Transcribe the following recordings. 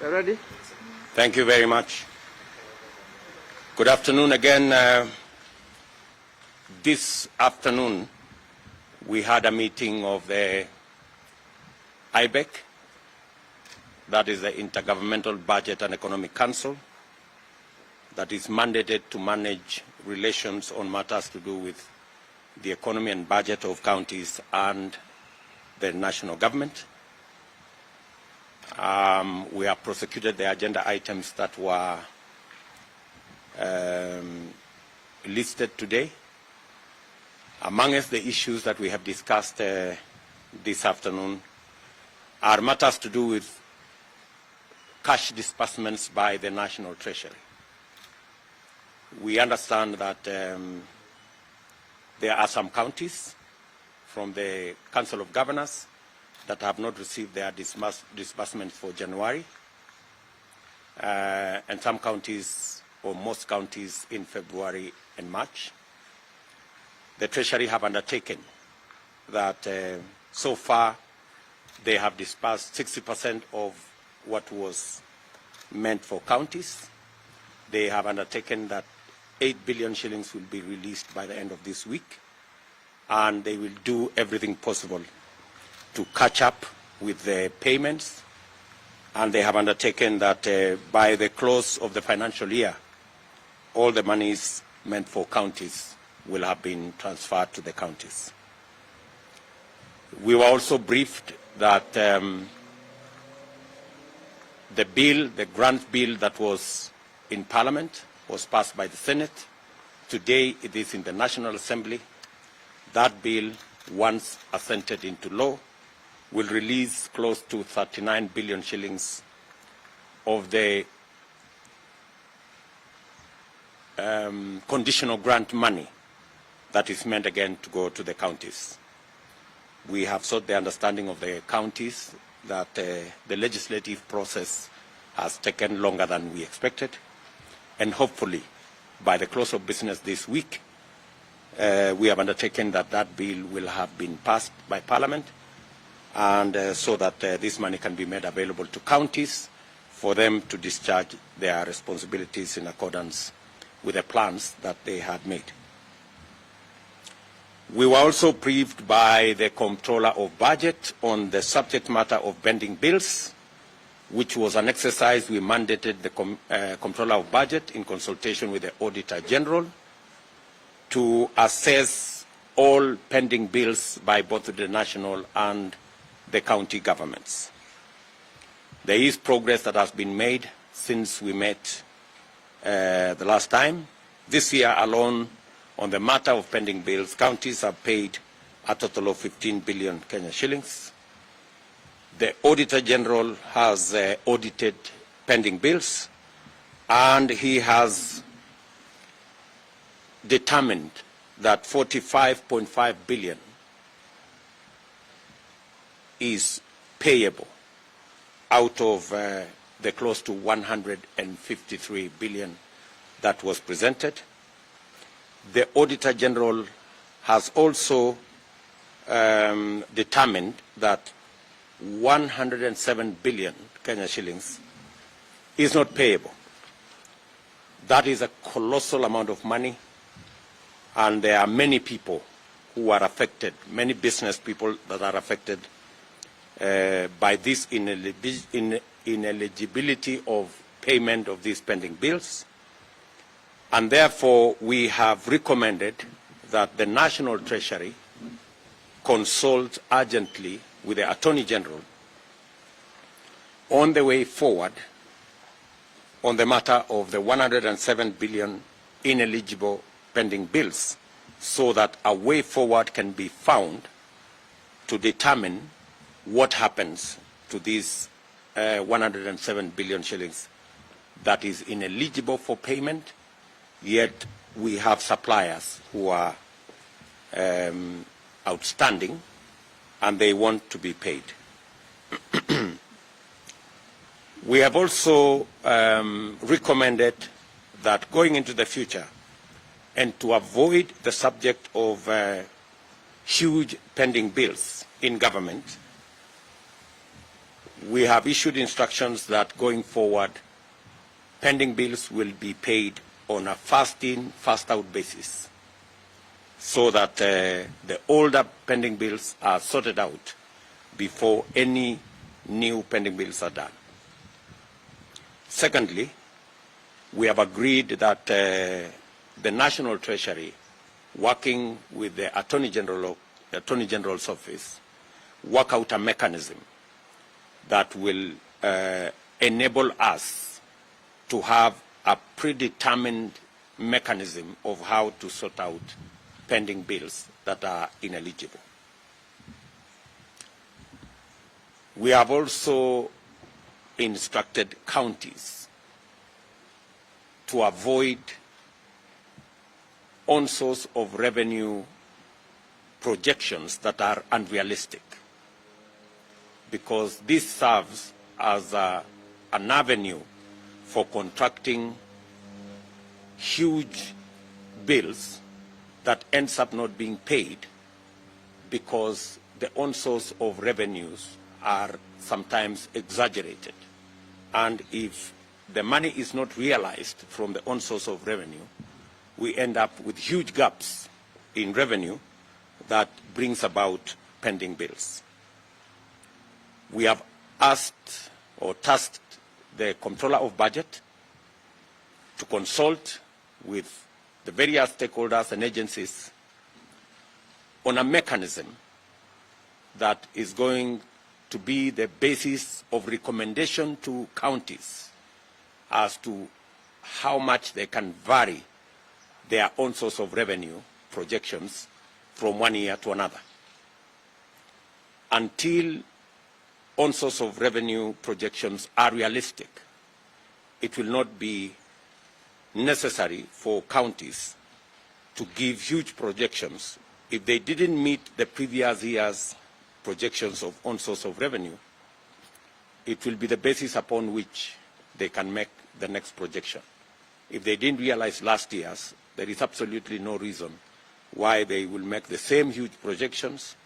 Ready? Thank you very much. Good afternoon again. This afternoon, we had a meeting of the IBEC, that is the Intergovernmental Budget and Economic Council, that is mandated to manage relations on matters to do with the economy and budget of counties and the national government. We have prosecuted the agenda items that were listed today. Amongst the issues that we have discussed this afternoon are matters to do with cash disbursements by the National Treasury. We understand that there are some counties from the Council of Governors that have not received their disbursements for January, and some counties, or most counties, in February and March. The Treasury have undertaken that so far they have disbursed 60% of what was meant for counties. They have undertaken that 8 billion shillings will be released by the end of this week, and they will do everything possible to catch up with the payments, and they have undertaken that by the close of the financial year, all the monies meant for counties will have been transferred to the counties. We were also briefed that the grant bill that was in Parliament was passed by the Senate. Today it is in the National Assembly. That bill, once assented into law, will release close to 39 billion shillings of the conditional grant money that is meant again to go to the counties. We have sought the understanding of the counties that the legislative process has taken longer than we expected, and hopefully by the close of business this week, we have undertaken that that bill will have been passed by Parliament, and so that this money can be made available to counties for them to discharge their responsibilities in accordance with the plans that they had made. We were also briefed by the Comptroller of Budget on the subject matter of pending bills, which was an exercise we mandated the Comptroller of Budget in consultation with the Auditor General to assess all pending bills by both the national and the county governments. There is progress that has been made since we met the last time. This year alone, on the matter of pending bills, counties have paid a total of 15 billion Kenya shillings. The Auditor General has audited pending bills, and he has determined that 45.5 billion is payable out of the close to 153 billion that was presented. The Auditor General has also determined that 107 billion Kenya shillings is not payable. That is a colossal amount of money, and there are many people who are affected, many business people that are affected by this ineligibility of payment of these pending bills. And therefore, we have recommended that the National Treasury consult urgently with the Attorney General on the way forward on the matter of the 107 billion ineligible pending bills, so that a way forward can be found to determine what happens to these 107 billion shillings that is ineligible for payment, yet we have suppliers who are outstanding and they want to be paid. We have also recommended that going into the future, and to avoid the subject of huge pending bills in government, we have issued instructions that going forward, pending bills will be paid on a first-in, first-out basis, so that the older pending bills are sorted out before any new pending bills are done. Secondly, we have agreed that the National Treasury, working with the Attorney General's office, work out a mechanism that will enable us to have a predetermined mechanism of how to sort out pending bills that are ineligible. We have also instructed counties to avoid on-source of revenue projections that are unrealistic, because this serves as an avenue for contracting huge bills that ends up not being paid because the on-source of revenues are sometimes exaggerated. And if the money is not realized from the on-source of revenue, we end up with huge gaps in revenue that brings about pending bills. We have asked or tasked the Comptroller of Budget to consult with the various stakeholders and agencies on a mechanism that is going to be the basis of recommendation to counties as to how much they can vary their own source of revenue projections from one year to another. Until own source of revenue projections are realistic, it will not be necessary for counties to give huge projections. If they didn't meet the previous year's projections of own source of revenue, it will be the basis upon which they can make the next projection. If they didn't realize last year's, there is absolutely no reason why they will make the same huge projections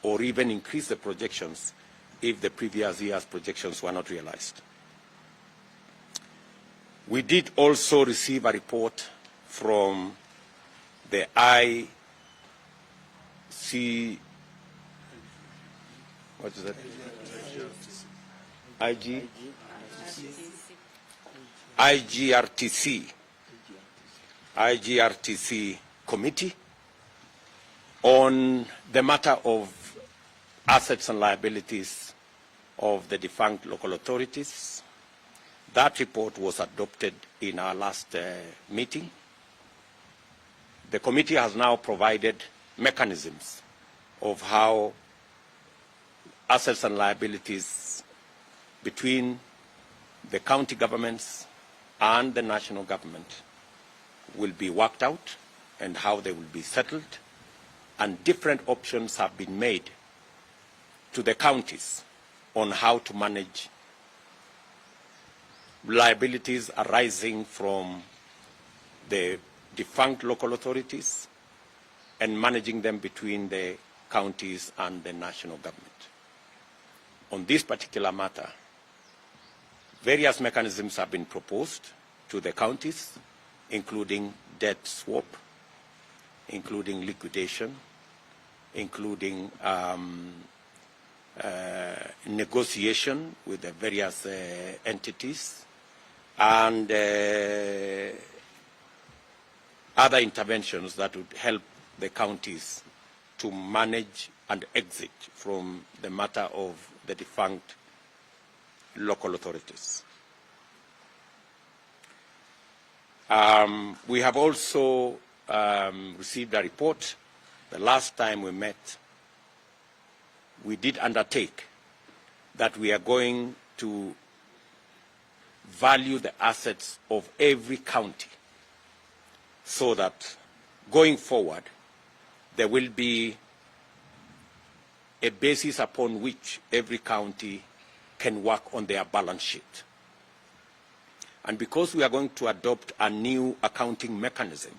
or even increase the projections if the previous year's projections were not realized. We did also receive a report from the IGRTC committee on the matter of assets and liabilities of the defunct local authorities. That report was adopted in our last meeting. The committee has now provided mechanisms of how assets and liabilities between the county governments and the national government will be worked out and how they will be settled, and different options have been made to the counties on how to manage liabilities arising from the defunct local authorities and managing them between the counties and the national government. On this particular matter, various mechanisms have been proposed to the counties, including debt swap, including liquidation, including negotiation with the various entities, and other interventions that would help the counties to manage and exit from the matter of the defunct local authorities. We have also received a report. The last time we met, we did undertake that we are going to value the assets of every county so that going forward there will be a basis upon which every county can work on their balance sheet. And because we are going to adopt a new accounting mechanism,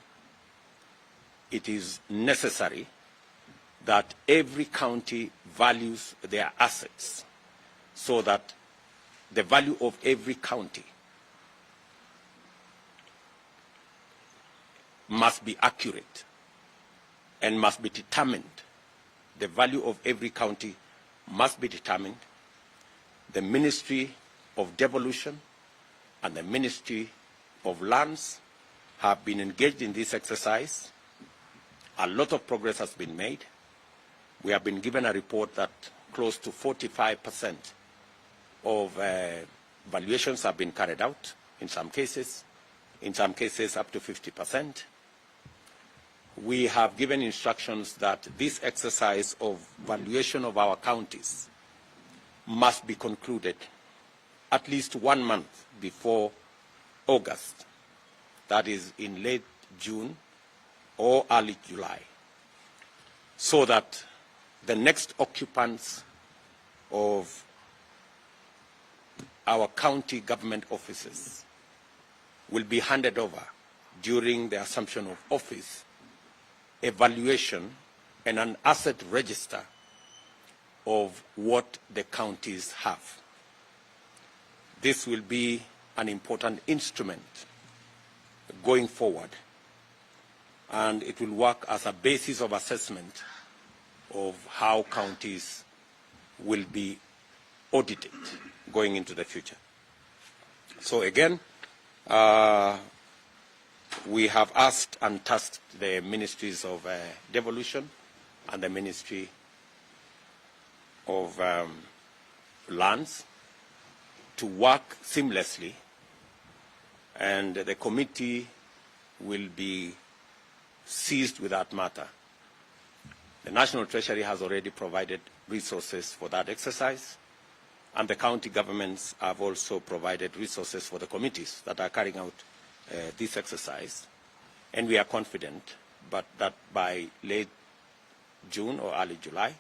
it is necessary that every county values their assets so that the value of every county must be accurate and must be determined. The value of every county must be determined. The Ministry of Devolution and the Ministry of Lands have been engaged in this exercise. A lot of progress has been made. We have been given a report that close to 45% of valuations have been carried out in some cases up to 50%. We have given instructions that this exercise of valuation of our counties must be concluded at least 1 month before August, that is in late June or early July, so that the next occupants of our county government offices will be handed over during the assumption of office, evaluation, and an asset register of what the counties have. This will be an important instrument going forward, and it will work as a basis of assessment of how counties will be audited going into the future. So again, we have asked and tasked the Ministries of Devolution and the Ministry of Lands to work seamlessly, and the committee will be seized with that matter. The National Treasury has already provided resources for that exercise, and the county governments have also provided resources for the committees that are carrying out this exercise. And we are confident that by late June or early July,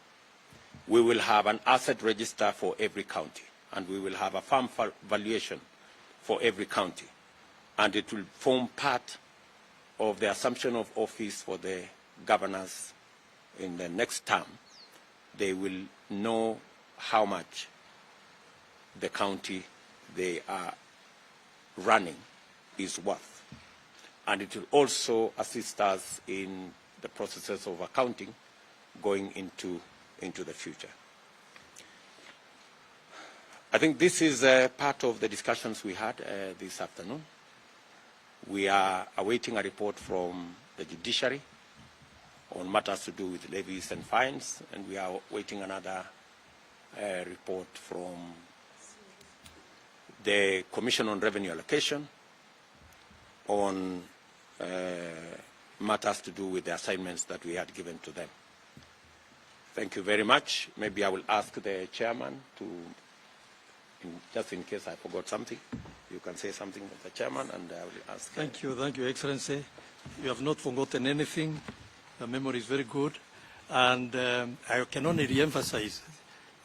we will have an asset register for every county, and we will have a farm valuation for every county. And it will form part of the assumption of office for the governors in the next term. They will know how much the county they are running is worth. And it will also assist us in the processes of accounting going into the future. I think this is part of the discussions we had this afternoon. We are awaiting a report from the judiciary on matters to do with levies and fines, and we are waiting another report from the Commission on Revenue Allocation on matters to do with the assignments that we had given to them. Thank you very much. Maybe I will ask the chairman to, just in case I forgot something, you can say something with the chairman, and I will ask. Thank you, Excellency. You have not forgotten anything. The memory is very good. And I can only re-emphasize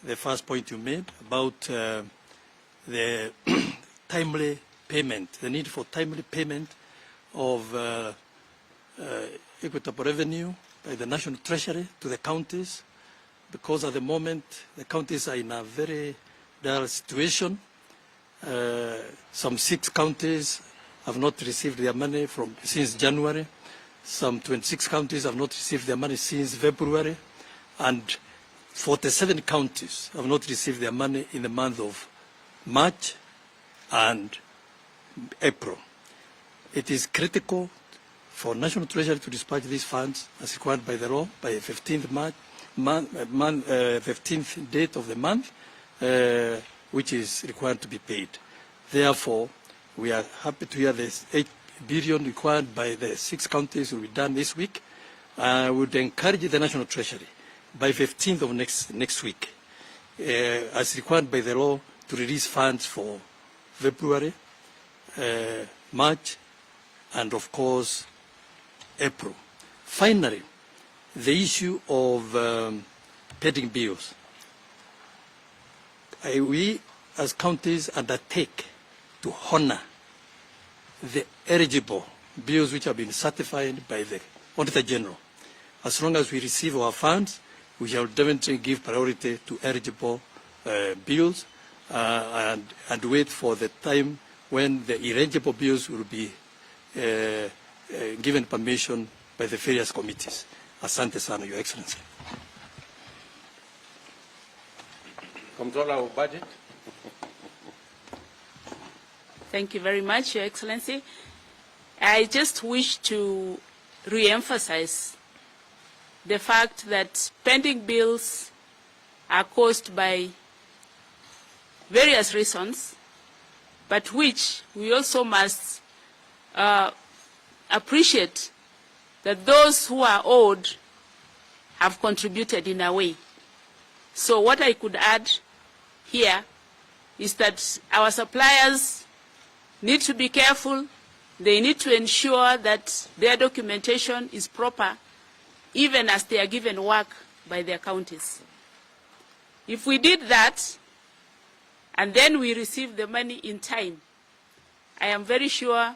the first point you made about the timely payment, the need for timely payment of equitable revenue by the National Treasury to the counties, because at the moment the counties are in a very dire situation. Some 6 counties have not received their money since January. Some 26 counties have not received their money since February, and 47 counties have not received their money in the month of March and April. It is critical for National Treasury to dispatch these funds as required by the law by the 15th 15th date of the month, which is required to be paid. Therefore, we are happy to hear this 8 billion required by the 6 counties will be done this week. I would encourage the National Treasury by 15th of next week, as required by the law, to release funds for February, March, and of course, April. Finally, the issue of pending bills. We, as counties, undertake to honor the eligible bills which have been certified by the Auditor General. As long as we receive our funds, we shall definitely give priority to eligible bills, and wait for the time when the irregular bills will be given permission by the various committees. Asante sana, Your Excellency. Comptroller of Budget. Thank you very much, Your Excellency. I just wish to re-emphasize the fact that pending bills are caused by various reasons, but which we also must appreciate that those who are owed have contributed in a way. So what I could add here is that our suppliers need to be careful. They need to ensure that their documentation is proper, even as they are given work by their counties. If we did that, and then we receive the money in time, I am very sure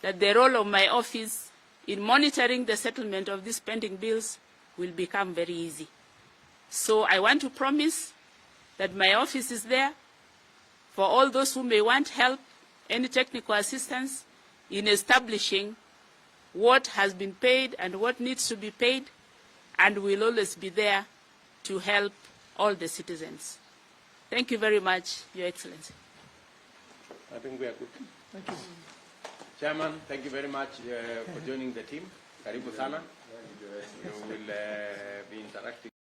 that the role of my office in monitoring the settlement of these pending bills will become very easy. So I want to promise that my office is there for all those who may want help, any technical assistance in establishing what has been paid and what needs to be paid, and we'll always be there to help all the citizens. Thank you very much, Your Excellency. I think we are good. Thank you. Chairman, thank you very much for joining the team. Karibu sana. You will be interacting.